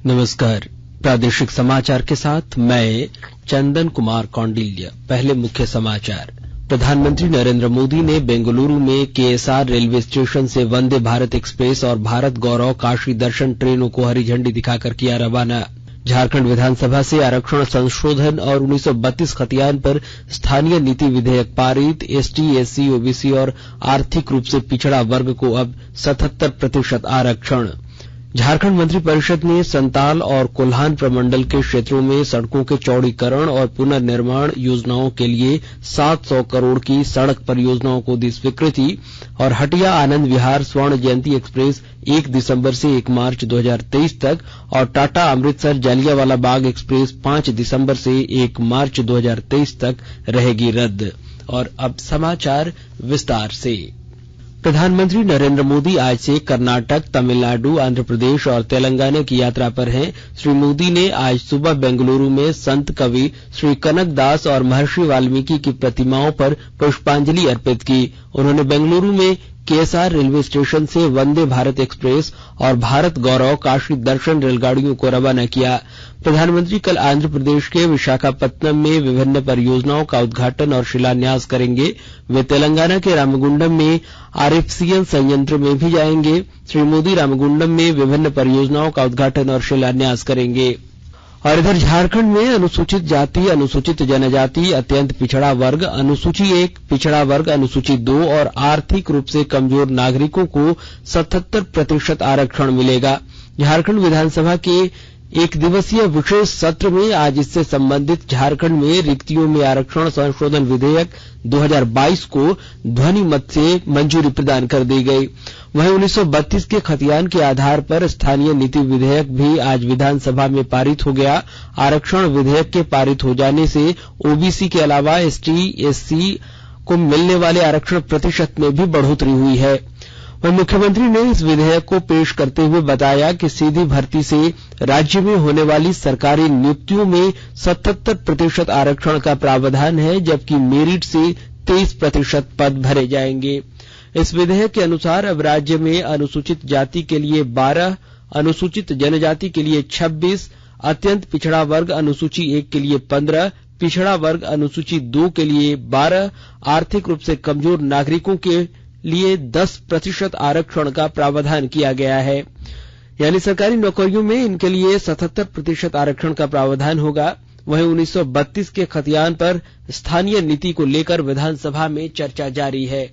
नमस्कार। प्रादेशिक समाचार के साथ मैं चंदन कुमार कौंडिल्य। पहले मुख्य समाचार। प्रधानमंत्री नरेंद्र मोदी ने बेंगलुरु में केएसआर रेलवे स्टेशन से वंदे भारत एक्सप्रेस और भारत गौरव काशी दर्शन ट्रेनों को हरी झंडी दिखाकर किया रवाना। झारखंड विधानसभा से आरक्षण संशोधन और 1932 खतियान पर स्थानीय नीति विधेयक पारित। एसटी, एससी, ओबीसी और आर्थिक रूप से पिछड़ा वर्ग को अब 77% आरक्षण। झारखंड मंत्रिपरिषद ने संताल और कोल्हान प्रमंडल के क्षेत्रों में सड़कों के चौड़ीकरण और पुनर्निर्माण योजनाओं के लिए 700 करोड़ की सड़क परियोजनाओं को दी स्वीकृति। और हटिया आनंद विहार स्वर्ण जयंती एक्सप्रेस 1 दिसंबर से 1 मार्च 2023 तक और टाटा अमृतसर जालियांवाला बाग एक्सप्रेस 5 दिसंबर से 1 मार्च 2023 तक रहेगी रद्द। और अब समाचार विस्तार से। प्रधानमंत्री नरेंद्र मोदी आज से कर्नाटक, तमिलनाडु, आंध्र प्रदेश और तेलंगाना की यात्रा पर हैं। श्री मोदी ने आज सुबह बेंगलुरु में संत कवि श्री कनक दास और महर्षि वाल्मीकि की प्रतिमाओं पर पुष्पांजलि अर्पित की। उन्होंने बेंगलुरु में केएसआर रेलवे स्टेशन से वंदे भारत एक्सप्रेस और भारत गौरव काशी दर्शन रेलगाड़ियों को रवाना किया। प्रधानमंत्री कल आंध्र प्रदेश के विशाखापत्तनम में विभिन्न परियोजनाओं का उद्घाटन और शिलान्यास करेंगे। वे तेलंगाना के रामगुंडम में आरएफसीएल संयंत्र में भी जाएंगे। श्री मोदी रामगुंडम में विभिन्न परियोजनाओं का उद्घाटन और शिलान्यास करेंगे। और इधर झारखंड में अनुसूचित जाति, अनुसूचित जनजाति, अत्यंत पिछड़ा वर्ग, अनुसूची 1, पिछड़ा वर्ग, अनुसूची 2 और आर्थिक रूप से कमजोर नागरिकों को 77% आरक्षण मिलेगा। झारखंड विधानसभा के 1 दिवसीय विशेष सत्र में आज इससे संबंधित झारखंड में रिक्तियों में आरक्षण संशोधन विधेयक 2022 को ध्वनि मत से मंजूरी प्रदान कर दी गई। वहीं 1932 के खतियान के आधार पर स्थानीय नीति विधेयक भी आज विधानसभा में पारित हो गया। आरक्षण विधेयक के पारित हो जाने से ओबीसी के अलावा एसटी, एससी को मिलने वाले आरक्षण प्रतिशत में भी बढ़ोतरी हुई है। वहीं मुख्यमंत्री ने इस विधेयक को पेश करते हुए बताया कि सीधी भर्ती से राज्य में होने वाली सरकारी नियुक्तियों में 77% आरक्षण का प्रावधान है, जबकि मेरिट से 23% पद भरे जाएंगे। इस विधेयक के अनुसार अब राज्य में अनुसूचित जाति के लिए 12, अनुसूचित जनजाति के लिए 26, अत्यंत पिछड़ा वर्ग अनुसूची 1 के लिए 15, पिछड़ा वर्ग अनुसूची 2 के लिए 12, आर्थिक रूप से कमजोर नागरिकों के लिए 10% आरक्षण का प्रावधान किया गया है। यानी सरकारी नौकरियों में इनके लिए 77% आरक्षण का प्रावधान होगा। वहीं 1932 के खतियान पर स्थानीय नीति को लेकर विधानसभा में चर्चा जारी है।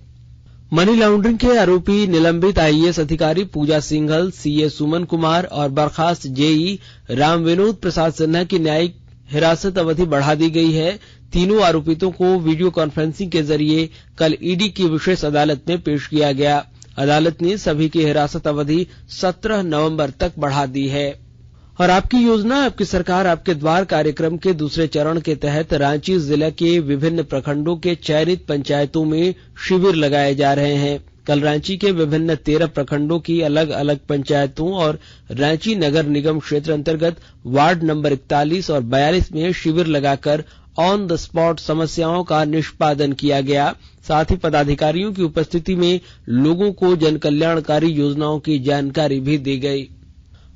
मनी लॉन्ड्रिंग के आरोपी निलंबित आईएएस अधिकारी पूजा सिंघल, सीए सुमन कुमार और बर्खास्त जेई राम विनोद प्रसाद सिन्हा की न्यायिक हिरासत अवधि बढ़ा दी गई है। तीनों आरोपितों को वीडियो कॉन्फ्रेंसिंग के जरिए कल ईडी की विशेष अदालत में पेश किया गया। अदालत ने सभी की हिरासत अवधि 17 नवंबर तक बढ़ा दी है। और आपकी योजना आपकी सरकार आपके द्वार कार्यक्रम के दूसरे चरण के तहत रांची जिले के विभिन्न प्रखंडों के चयनित पंचायतों में शिविर लगाए जा रहे हैं। कल रांची के विभिन्न 13 प्रखंडों की अलग अलग पंचायतों और रांची नगर निगम क्षेत्र अंतर्गत वार्ड नंबर 41 और 42 में शिविर लगाकर ऑन द स्पॉट समस्याओं का निष्पादन किया गया। साथ ही पदाधिकारियों की उपस्थिति में लोगों को जन कल्याणकारी योजनाओं की जानकारी भी दी गई।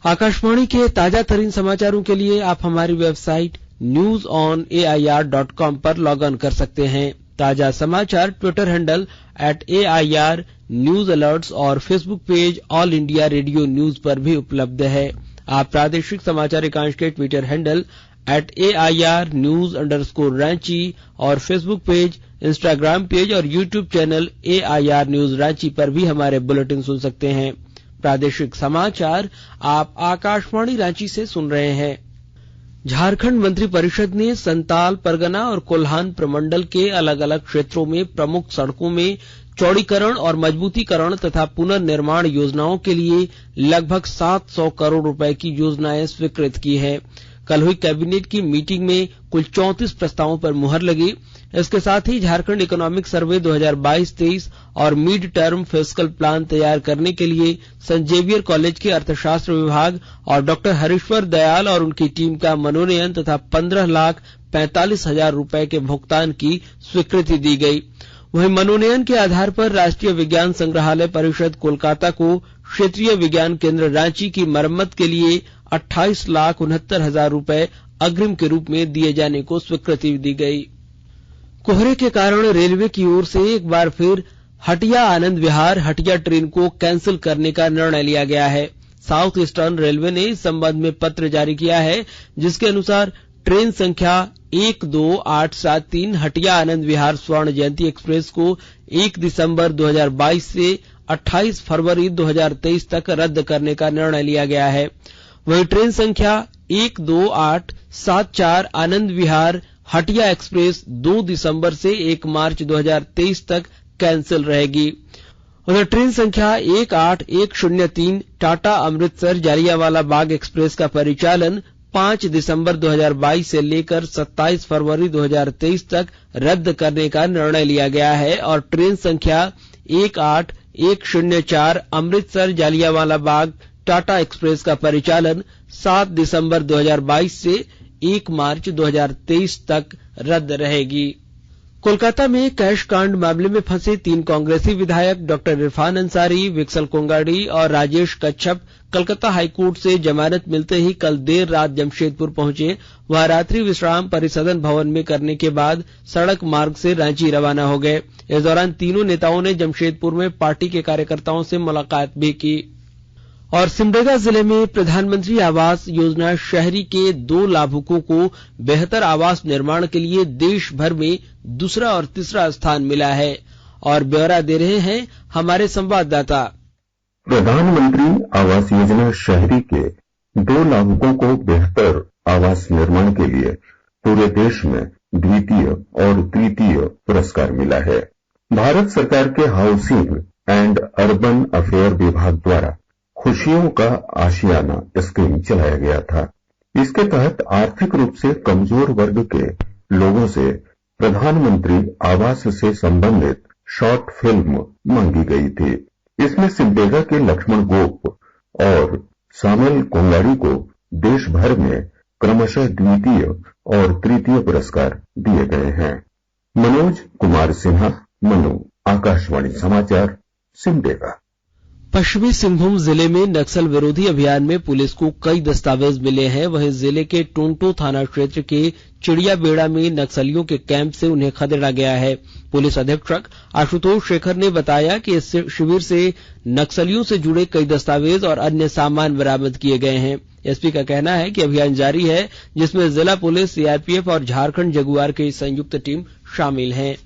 आकाशवाणी के ताजा तरीन समाचारों के लिए आप हमारी वेबसाइट newsonair.com पर लॉग ऑन कर सकते हैं। ताजा समाचार Twitter handle @AIR news alerts और Facebook page all India radio news पर भी उपलब्ध है। आप प्रादेशिक समाचार एकांश के ट्विटर हैंडल @AIR news_रांची और फेसबुक पेज, इंस्टाग्राम पेज और YouTube channel AIR news Ranchi पर भी हमारे बुलेटिन सुन सकते हैं। प्रादेशिक समाचार आप आकाशवाणी रांची से सुन रहे हैं। झारखंड मंत्रिपरिषद ने संताल परगना और कोल्हान प्रमंडल के अलग अलग क्षेत्रों में प्रमुख सड़कों में चौड़ीकरण और मजबूतीकरण तथा पुनर्निर्माण योजनाओं के लिए लगभग 700 करोड़ रुपए की योजनाएं स्वीकृत की है। कल हुई कैबिनेट की मीटिंग में कुल 34 प्रस्तावों पर मुहर लगी। इसके साथ ही झारखंड इकोनॉमिक सर्वे 2022-23 और मिड टर्म फिस्कल प्लान तैयार करने के लिए सेंट जेवियर कॉलेज के अर्थशास्त्र विभाग और डॉक्टर हरीश्वर दयाल और उनकी टीम का मनोनयन तथा 15,45,000 रुपए के भुगतान की स्वीकृति दी गई। वहीं मनोनयन के आधार पर राष्ट्रीय विज्ञान संग्रहालय परिषद कोलकाता को क्षेत्रीय विज्ञान केंद्र रांची की मरम्मत के लिए 28,69,000 रुपए अग्रिम के रूप में दिए जाने को स्वीकृति दी गई। कोहरे के कारण रेलवे की ओर से एक बार फिर हटिया आनंद विहार हटिया ट्रेन को कैंसिल करने का निर्णय लिया गया है। साउथ ईस्टर्न रेलवे ने इस संबंध में पत्र जारी किया है, जिसके अनुसार ट्रेन संख्या 12873 हटिया आनंद विहार स्वर्ण जयंती एक्सप्रेस को 1 दिसंबर 2022 से 28 फरवरी 2023 तक रद्द करने का निर्णय लिया गया है। वहीं ट्रेन संख्या 12874 आनंद विहार हटिया एक्सप्रेस 2 दिसंबर से 1 मार्च 2023 तक कैंसिल रहेगी। उधर ट्रेन संख्या 18103 टाटा अमृतसर जालियांवाला बाग एक्सप्रेस का परिचालन 5 दिसंबर 2022 से लेकर 27 फरवरी 2023 तक रद्द करने का निर्णय लिया गया है और ट्रेन संख्या 18104 अमृतसर जालियांवाला बाग टाटा एक्सप्रेस का परिचालन 7 दिसंबर 2022 से 1 मार्च 2023 तक रद्द रहेगी। कोलकाता में कैश कांड मामले में फंसे 3 कांग्रेसी विधायक डॉक्टर इरफान अंसारी, विक्सल कोंगाड़ी और राजेश कच्छप कलकत्ता हाईकोर्ट से जमानत मिलते ही कल देर रात जमशेदपुर पहुंचे। वहां रात्रि विश्राम परिसदन भवन में करने के बाद सड़क मार्ग से रांची रवाना हो गए। इस दौरान तीनों नेताओं ने जमशेदपुर में पार्टी के कार्यकर्ताओं से मुलाकात भी की। और सिमडेगा जिले में प्रधानमंत्री आवास योजना शहरी के 2 लाभुकों को बेहतर आवास निर्माण के लिए देश भर में दूसरा और तीसरा स्थान मिला है। और ब्यौरा दे रहे हैं हमारे संवाददाता। प्रधानमंत्री आवास योजना शहरी के 2 लाभुकों को बेहतर आवास निर्माण के लिए पूरे देश में द्वितीय और तृतीय पुरस्कार मिला है। भारत सरकार के हाउसिंग एंड अर्बन अफेयर विभाग द्वारा खुशियों का आशियाना स्कीम चलाया गया था। इसके तहत आर्थिक रूप से कमजोर वर्ग के लोगों से प्रधानमंत्री आवास से संबंधित शॉर्ट फिल्म मांगी गई थी। इसमें सिमडेगा के लक्ष्मण गोप और सामल कोंगाड़ी को देश भर में क्रमशः द्वितीय और तृतीय पुरस्कार दिए गए हैं। मनोज कुमार सिन्हा, मनु, आकाशवाणी समाचार, सिमडेगा। पश्चिमी सिंहभूम जिले में नक्सल विरोधी अभियान में पुलिस को कई दस्तावेज मिले हैं। वहीं जिले के टोंटो थाना क्षेत्र के चिड़ियाबेड़ा में नक्सलियों के कैंप से उन्हें खदेड़ा गया है। पुलिस अधीक्षक आशुतोष शेखर ने बताया कि इस शिविर से नक्सलियों से जुड़े कई दस्तावेज और अन्य सामान बरामद किए गए हैं। एसपी का कहना है कि अभियान जारी है, जिसमें जिला पुलिस, सीआरपीएफ और झारखंड जगुआर की संयुक्त टीम शामिल है।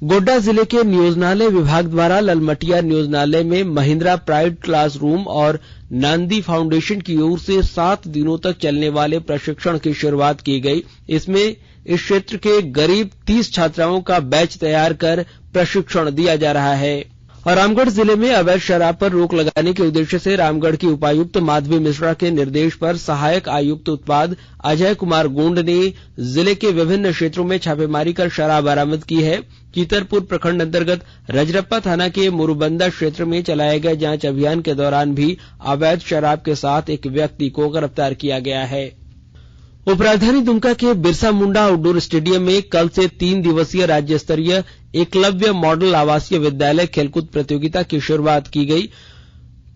गोड्डा जिले के नियोजनालय विभाग द्वारा ललमटिया नियोजनालय में महिंद्रा प्राइड क्लासरूम और नांदी फाउंडेशन की ओर से 7 दिनों तक चलने वाले प्रशिक्षण की शुरुआत की गई। इसमें इस क्षेत्र के करीब 30 छात्राओं का बैच तैयार कर प्रशिक्षण दिया जा रहा है। और रामगढ़ जिले में अवैध शराब पर रोक लगाने के उद्देश्य से रामगढ़ की उपायुक्त माधवी मिश्रा के निर्देश पर सहायक आयुक्त उत्पाद अजय कुमार गोंड ने जिले के विभिन्न क्षेत्रों में छापेमारी कर शराब बरामद की है। चीतरपुर प्रखंड अंतर्गत रजरप्पा थाना के मुरुबंदा क्षेत्र में चलाए गए जांच अभियान के दौरान भी अवैध शराब के साथ एक व्यक्ति को गिरफ्तार किया गया है। उपराजधानी दुमका के बिरसा मुंडा आउटडोर स्टेडियम में कल से 3 दिवसीय राज्य स्तरीय एकलव्य मॉडल आवासीय विद्यालय खेलकूद प्रतियोगिता की शुरुआत की गई।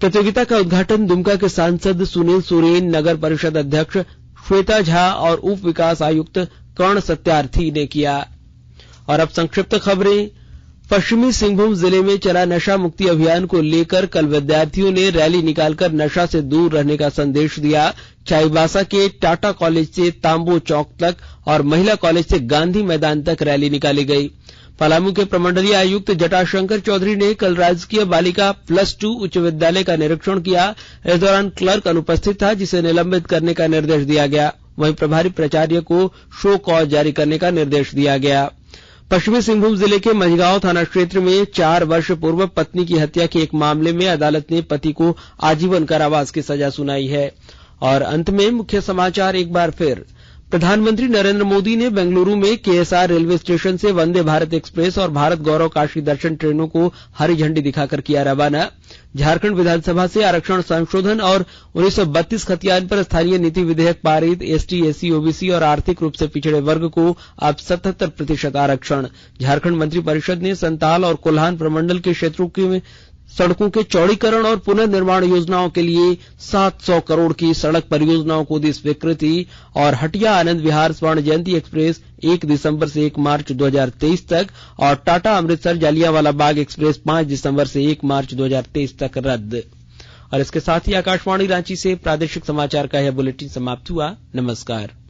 प्रतियोगिता का उद्घाटन दुमका के सांसद सुनील सोरेन, नगर परिषद अध्यक्ष श्वेता झा और उप विकास आयुक्त कर्ण सत्यार्थी ने किया। और अब संक्षिप्त खबरें। पश्चिमी सिंहभूम जिले में चला नशा मुक्ति अभियान को लेकर कल विद्यार्थियों ने रैली निकालकर नशा से दूर रहने का संदेश दिया। चाईबासा के टाटा कॉलेज से तांबो चौक तक और महिला कॉलेज से गांधी मैदान तक रैली निकाली गई। पलामू के प्रमंडलीय आयुक्त जटाशंकर चौधरी ने कल राजकीय बालिका +2 उच्च विद्यालय का निरीक्षण किया। इस दौरान क्लर्क अनुपस्थित था, जिसे निलंबित करने का निर्देश दिया गया। वहीं प्रभारी प्राचार्य को शो कॉज जारी करने का निर्देश दिया गया। पश्चिमी सिंहभूम जिले के मंझगांव थाना क्षेत्र में 4 वर्ष पूर्व पत्नी की हत्या के एक मामले में अदालत ने पति को आजीवन कारावास की सजा सुनाई है। और अंत में मुख्य समाचार एक बार फिर। प्रधानमंत्री नरेंद्र मोदी ने बेंगलुरु में केएसआर रेलवे स्टेशन से वंदे भारत एक्सप्रेस और भारत गौरव काशी दर्शन ट्रेनों को हरी झंडी दिखाकर किया रवाना। झारखंड विधानसभा से आरक्षण संशोधन और 1932 खतियान पर स्थानीय नीति विधेयक पारित। एसटी, एससी, ओबीसी और आर्थिक रूप से पिछड़े वर्ग को अब 77% आरक्षण। झारखंड मंत्रिपरिषद ने संताल और कोल्हान प्रमंडल के क्षेत्रों में सड़कों के चौड़ीकरण और पुनर्निर्माण योजनाओं के लिए 700 करोड़ की सड़क परियोजनाओं को दी स्वीकृति। और हटिया आनंद विहार स्वर्ण जयंती एक्सप्रेस 1 दिसंबर से 1 मार्च 2023 तक और टाटा अमृतसर जालियांवाला बाग एक्सप्रेस 5 दिसंबर से 1 मार्च 2023 तक रद्द। और इसके साथ ही आकाशवाणी रांची से प्रादेशिक समाचार का यह बुलेटिन समाप्त हुआ। नमस्कार।